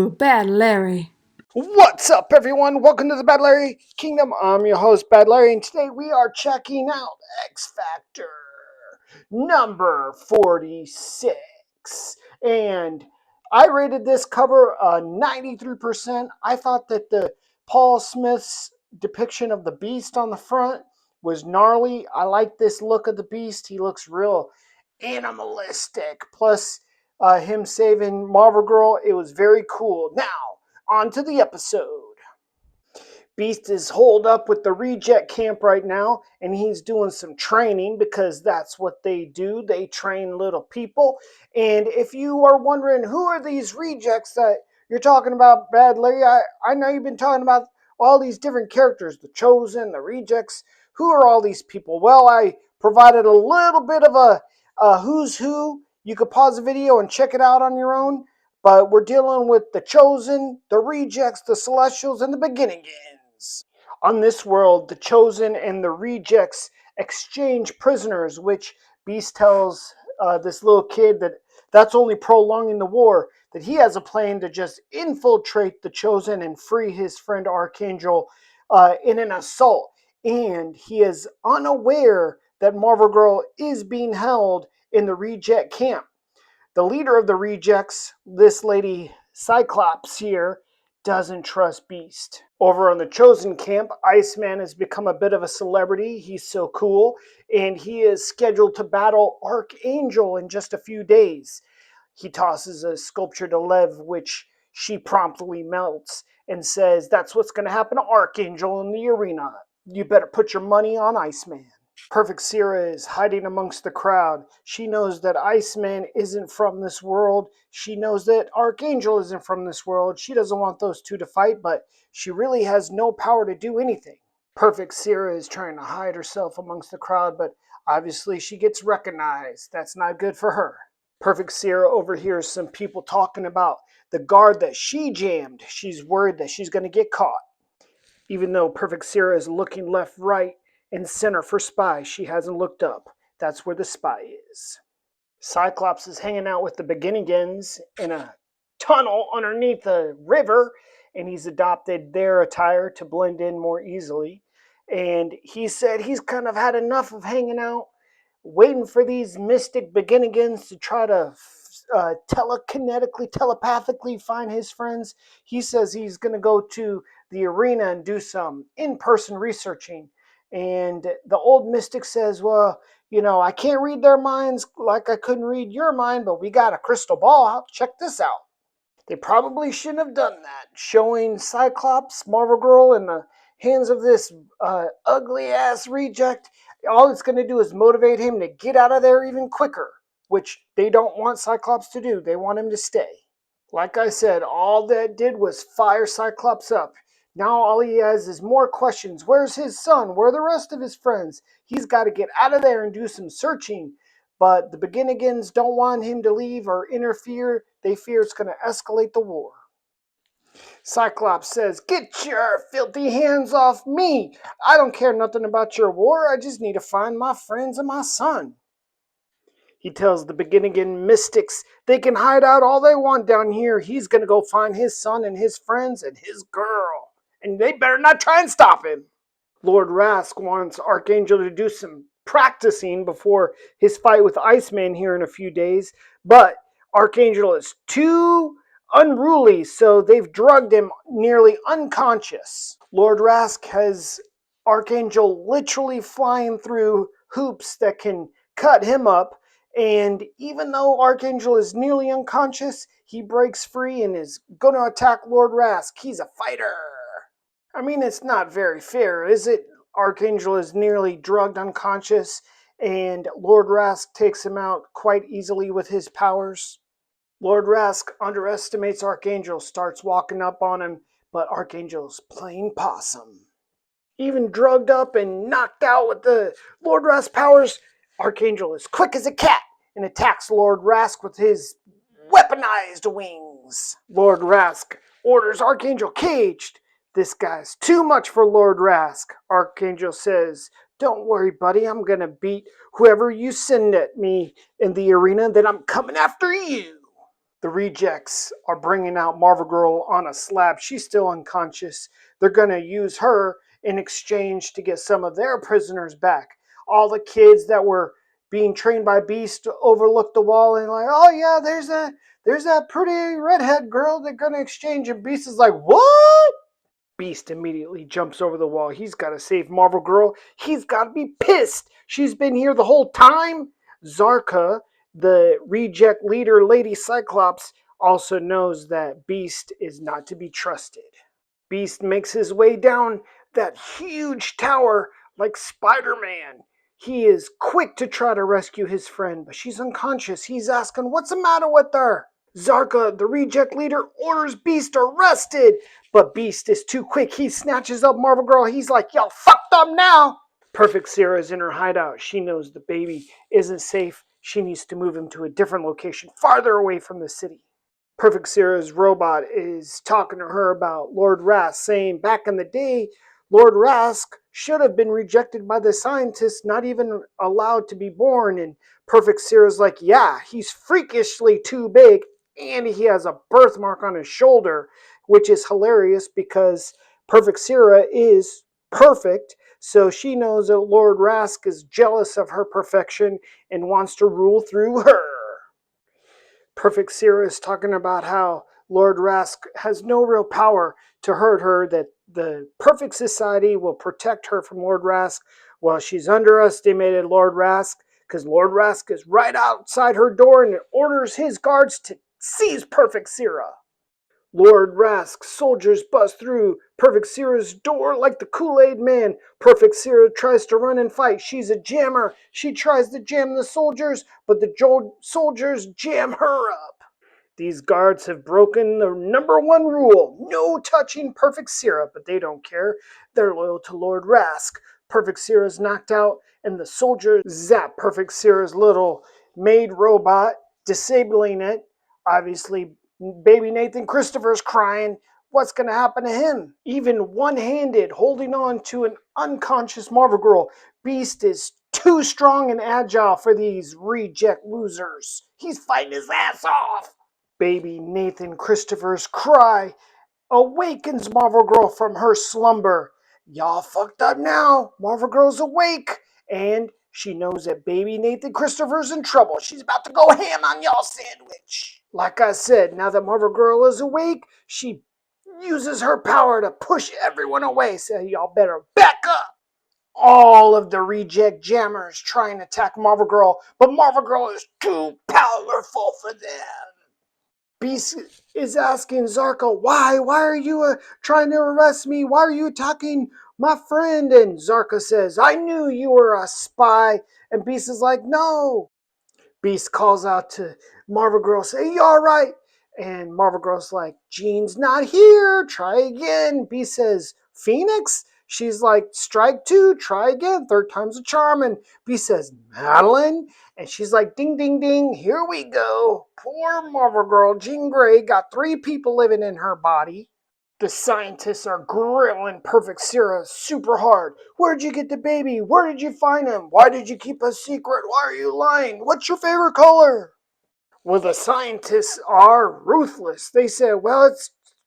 to Bad Larry. What's up, everyone? Welcome to the Bad Larry Kingdom. I'm your host, Bad Larry, and today we are checking out X Factor number 46. And I rated this cover 93%. I thought that the Paul Smith's depiction of the Beast on the front was gnarly. I like this look of the Beast. He looks real animalistic. Plus, him saving Marvel Girl, it was very cool. Now, on to the episode. Beast is holed up with the reject camp right now, and he's doing some training because that's what they do. They train little people. And if you are wondering who are these rejects that you're talking about, Bad Larry, I know you've been talking about all these different characters, the Chosen, the rejects. Who are all these people? Well, I provided a little bit of a who's who. You could pause the video and check it out on your own. But we're dealing with the Chosen, the Rejects, the Celestials, and the Beginnings. On this world, the Chosen and the Rejects exchange prisoners, which Beast tells this little kid that's only prolonging the war, that he has a plan to just infiltrate the Chosen and free his friend Archangel in an assault. And he is unaware that Marvel Girl is being held in the Reject camp. The leader of the rejects, this lady Cyclops here, doesn't trust Beast. Over on the Chosen camp, Iceman has become a bit of a celebrity. He's so cool, and he is scheduled to battle Archangel in just a few days. He tosses a sculpture to Lev, which she promptly melts and says, "That's what's going to happen to Archangel in the arena. You better put your money on Iceman." Perfect Seera is hiding amongst the crowd. She knows that Iceman isn't from this world. She knows that Archangel isn't from this world. She doesn't want those two to fight, but she really has no power to do anything. Perfect Seera is trying to hide herself amongst the crowd, but obviously she gets recognized. That's not good for her. Perfect Seera overhears some people talking about the guard that she jammed. She's worried that she's going to get caught. Even though Perfect Seera is looking left, right, and center for spy, she hasn't looked up. That's where the spy is. Cyclops is hanging out with the Beginnings in a tunnel underneath a river, and he's adopted their attire to blend in more easily. And he said he's kind of had enough of hanging out, waiting for these mystic Beginnings to try to telekinetically, telepathically find his friends. He says he's going to go to the arena and do some in-person researching. And the old mystic says, well, I can't read their minds like I couldn't read your mind, but we got a crystal ball. Check this out. They probably shouldn't have done that, showing Cyclops, Marvel Girl, in the hands of this ugly-ass reject. All it's going to do is motivate him to get out of there even quicker, which they don't want Cyclops to do. They want him to stay. Like I said, all that did was fire Cyclops up. Now all he has is more questions. Where's his son? Where are the rest of his friends? He's got to get out of there and do some searching. But the Beginnings don't want him to leave or interfere. They fear it's going to escalate the war. Cyclops says, "Get your filthy hands off me! I don't care nothing about your war. I just need to find my friends and my son." He tells the Beginning mystics they can hide out all they want down here. He's going to go find his son and his friends and his girl. And they better not try and stop him. Lord Rask wants Archangel to do some practicing before his fight with Iceman here in a few days. But Archangel is too unruly, so they've drugged him nearly unconscious. Lord Rask has Archangel literally flying through hoops that can cut him up. And even though Archangel is nearly unconscious, he breaks free and is going to attack Lord Rask. He's a fighter. I mean, it's not very fair, is it? Archangel is nearly drugged unconscious, and Lord Rask takes him out quite easily with his powers. Lord Rask underestimates Archangel, starts walking up on him, but Archangel's playing possum. Even drugged up and knocked out with the Lord Rask powers, Archangel is quick as a cat and attacks Lord Rask with his weaponized wings. Lord Rask orders Archangel caged. This guy's too much for Lord Rask. Archangel says, "Don't worry, buddy. I'm going to beat whoever you send at me in the arena. Then I'm coming after you." The rejects are bringing out Marvel Girl on a slab. She's still unconscious. They're going to use her in exchange to get some of their prisoners back. All the kids that were being trained by Beast overlooked the wall and like, oh yeah, there's that pretty redhead girl they're going to exchange. And Beast is like, what? Beast immediately jumps over the wall. He's got to save Marvel Girl. He's got to be pissed. She's been here the whole time. Zarka, the reject leader, Lady Cyclops, also knows that Beast is not to be trusted. Beast makes his way down that huge tower like Spider-Man. He is quick to try to rescue his friend, but she's unconscious. He's asking, what's the matter with her? Zarka, the reject leader, orders Beast arrested. But Beast is too quick. He snatches up Marvel Girl. He's like, y'all fucked up now. Perfect Seera is in her hideout. She knows the baby isn't safe. She needs to move him to a different location, farther away from the city. Perfect Seera's robot is talking to her about Lord Rask, saying back in the day, Lord Rask should have been rejected by the scientists, not even allowed to be born. And Perfect Seera's like, yeah, he's freakishly too big, and he has a birthmark on his shoulder, which is hilarious because Perfect Seera is perfect. So she knows that Lord Rask is jealous of her perfection and wants to rule through her. Perfect Seera is talking about how Lord Rask has no real power to hurt her, that the perfect society will protect her from Lord Rask. Well, she's underestimated Lord Rask because Lord Rask is right outside her door and orders his guards to seize Perfect Seera. Lord Rask's soldiers bust through Perfect Seera's door like the Kool-Aid Man. Perfect Seera tries to run and fight. She's a jammer. She tries to jam the soldiers, but the soldiers jam her up. These guards have broken the number one rule, no touching Perfect Seera, but they don't care. They're loyal to Lord Rask. Perfect Seera's knocked out, and the soldiers zap Perfect Seera's little maid robot, disabling it. Obviously, baby Nathan Christopher's crying. What's going to happen to him? Even one-handed, holding on to an unconscious Marvel Girl, Beast is too strong and agile for these reject losers. He's fighting his ass off. Baby Nathan Christopher's cry awakens Marvel Girl from her slumber. Y'all fucked up now. Marvel Girl's awake. And she knows that baby Nathan Christopher's in trouble. She's about to go ham on y'all sandwich. Like I said, now that Marvel Girl is awake, she uses her power to push everyone away. So y'all better back up. All of the reject jammers try and attack Marvel Girl, but Marvel Girl is too powerful for them. Beast is asking Zarka, why? Why are you trying to arrest me? Why are you attacking my friend? And Zarka says, I knew you were a spy. And Beast is like, no. Beast calls out to Marvel Girl, say, you all right? And Marvel Girl's like, Jean's not here. Try again. Beast says, Phoenix? She's like, strike two. Try again. Third time's a charm. And Beast says, Madeline? And she's like, ding, ding, ding. Here we go. Poor Marvel Girl, Jean Grey, got 3 people living in her body. The scientists are grilling Perfect Seera super hard. Where'd you get the baby? Where did you find him? Why did you keep a secret? Why are you lying? What's your favorite color? Well, the scientists are ruthless. They said, well,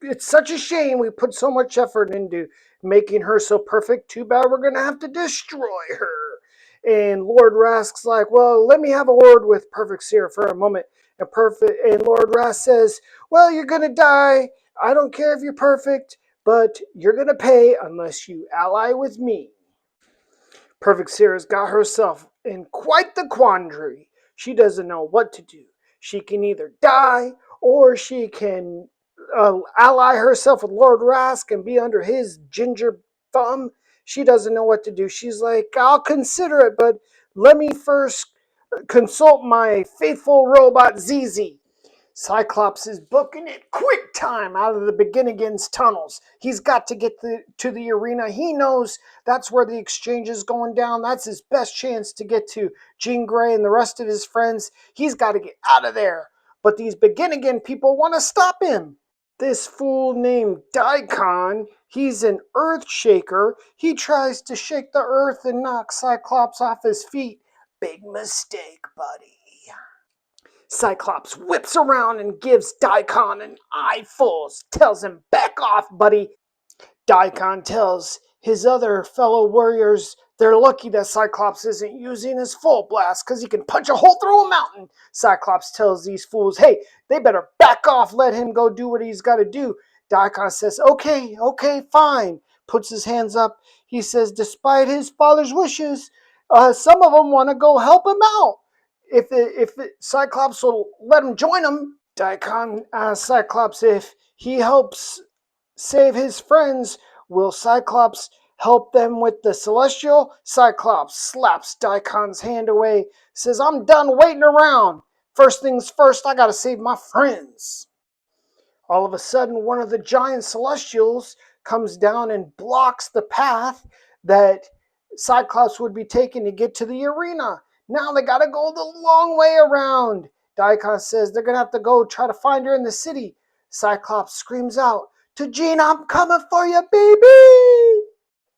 it's such a shame we put so much effort into making her so perfect. Too bad we're going to have to destroy her. And Lord Rask's like, well, let me have a word with Perfect Seera for a moment. And Lord Rask says, well, you're going to die. I don't care if you're perfect, but you're going to pay unless you ally with me. Perfect Seera's got herself in quite the quandary. She doesn't know what to do. She can either die or she can ally herself with Lord Rask and be under his ginger thumb. She doesn't know what to do. She's like, I'll consider it, but let me first consult my faithful robot ZZ. Cyclops is booking it quick time out of the Beginnigan's tunnels. He's got to get to the arena. He knows that's where the exchange is going down. That's his best chance to get to Jean Grey and the rest of his friends. He's got to get out of there. But these Beginnigan people want to stop him. This fool named Daikon, he's an earth shaker. He tries to shake the earth and knock Cyclops off his feet. Big mistake, buddy. Cyclops whips around and gives Daikon an eyeful, tells him, "Back off, buddy." Daikon tells his other fellow warriors they're lucky that Cyclops isn't using his full blast because he can punch a hole through a mountain. Cyclops tells these fools, hey, they better back off, let him go do what he's got to do. Daikon says, okay, fine. Puts his hands up. He says, despite his father's wishes, some of them want to go help him out. If Cyclops will let him join him, Daikon asks Cyclops if he helps save his friends. Will Cyclops help them with the Celestial? Cyclops slaps Daikon's hand away, says, I'm done waiting around. First things first, I gotta save my friends. All of a sudden, one of the giant Celestials comes down and blocks the path that Cyclops would be taking to get to the arena. Now they gotta go the long way around. Daikon says they're gonna have to go try to find her in the city. Cyclops screams out, to Jean, I'm coming for you, baby!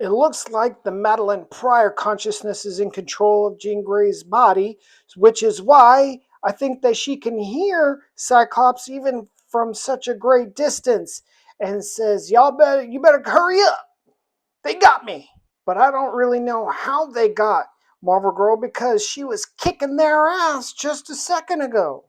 It looks like the Madeline Pryor consciousness is in control of Jean Grey's body, which is why I think that she can hear Cyclops even from such a great distance, and says, you better hurry up. They got me. But I don't really know how they got Marvel Girl because she was kicking their ass just a second ago.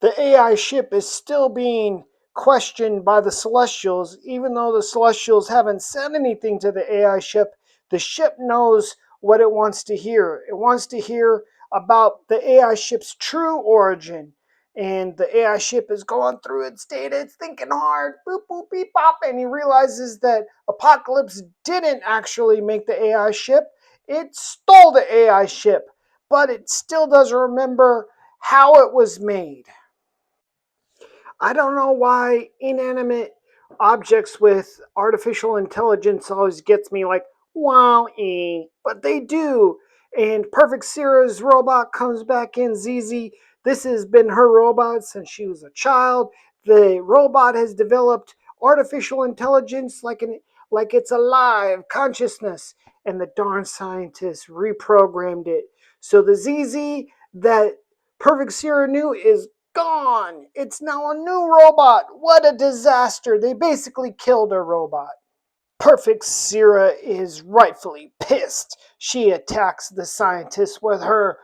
The AI ship is still being questioned by the Celestials. Even though the Celestials haven't said anything to the ship knows what it wants to hear. It wants to hear about the AI ship's true origin. And the AI ship is going through its data. It's thinking hard. Boop, boop, beep, bop. And he realizes that Apocalypse didn't actually make the AI ship. It stole the AI ship. But it still doesn't remember how it was made. I don't know why inanimate objects with artificial intelligence always gets me like, wow, but they do. And Perfect Seera's robot comes back in, ZZ. This has been her robot since she was a child. The robot has developed artificial intelligence like it's alive, consciousness. And the darn scientists reprogrammed it. So the ZZ that Perfect Seera knew is gone. It's now a new robot. What a disaster. They basically killed a robot. Perfect Seera is rightfully pissed. She attacks the scientists with her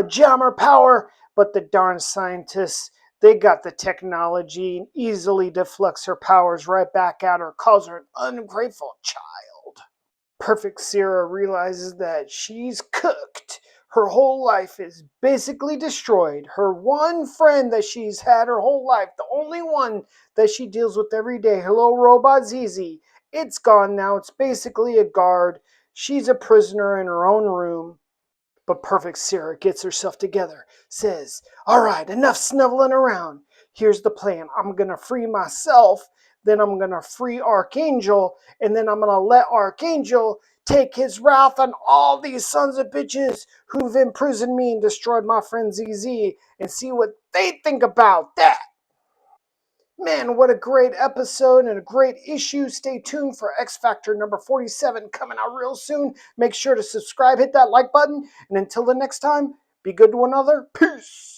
jammer power, but the darn scientists, they got the technology and easily deflects her powers right back at her, calls her an ungrateful child. Perfect Seera realizes that she's cooked. Her whole life is basically destroyed. Her one friend that she's had her whole life, the only one that she deals with every day, her little robot ZZ, it's gone now. It's basically a guard. She's a prisoner in her own room. But Perfect Seera gets herself together, says, all right, enough sniveling around. Here's the plan. I'm going to free myself, then I'm going to free Archangel, and then I'm going to let Archangel take his wrath on all these sons of bitches who've imprisoned me and destroyed my friend ZZ, and see what they think about that. Man, what a great episode and a great issue. Stay tuned for X Factor number 47 coming out real soon. Make sure to subscribe, hit that like button, and until the next time, be good to one another. Peace.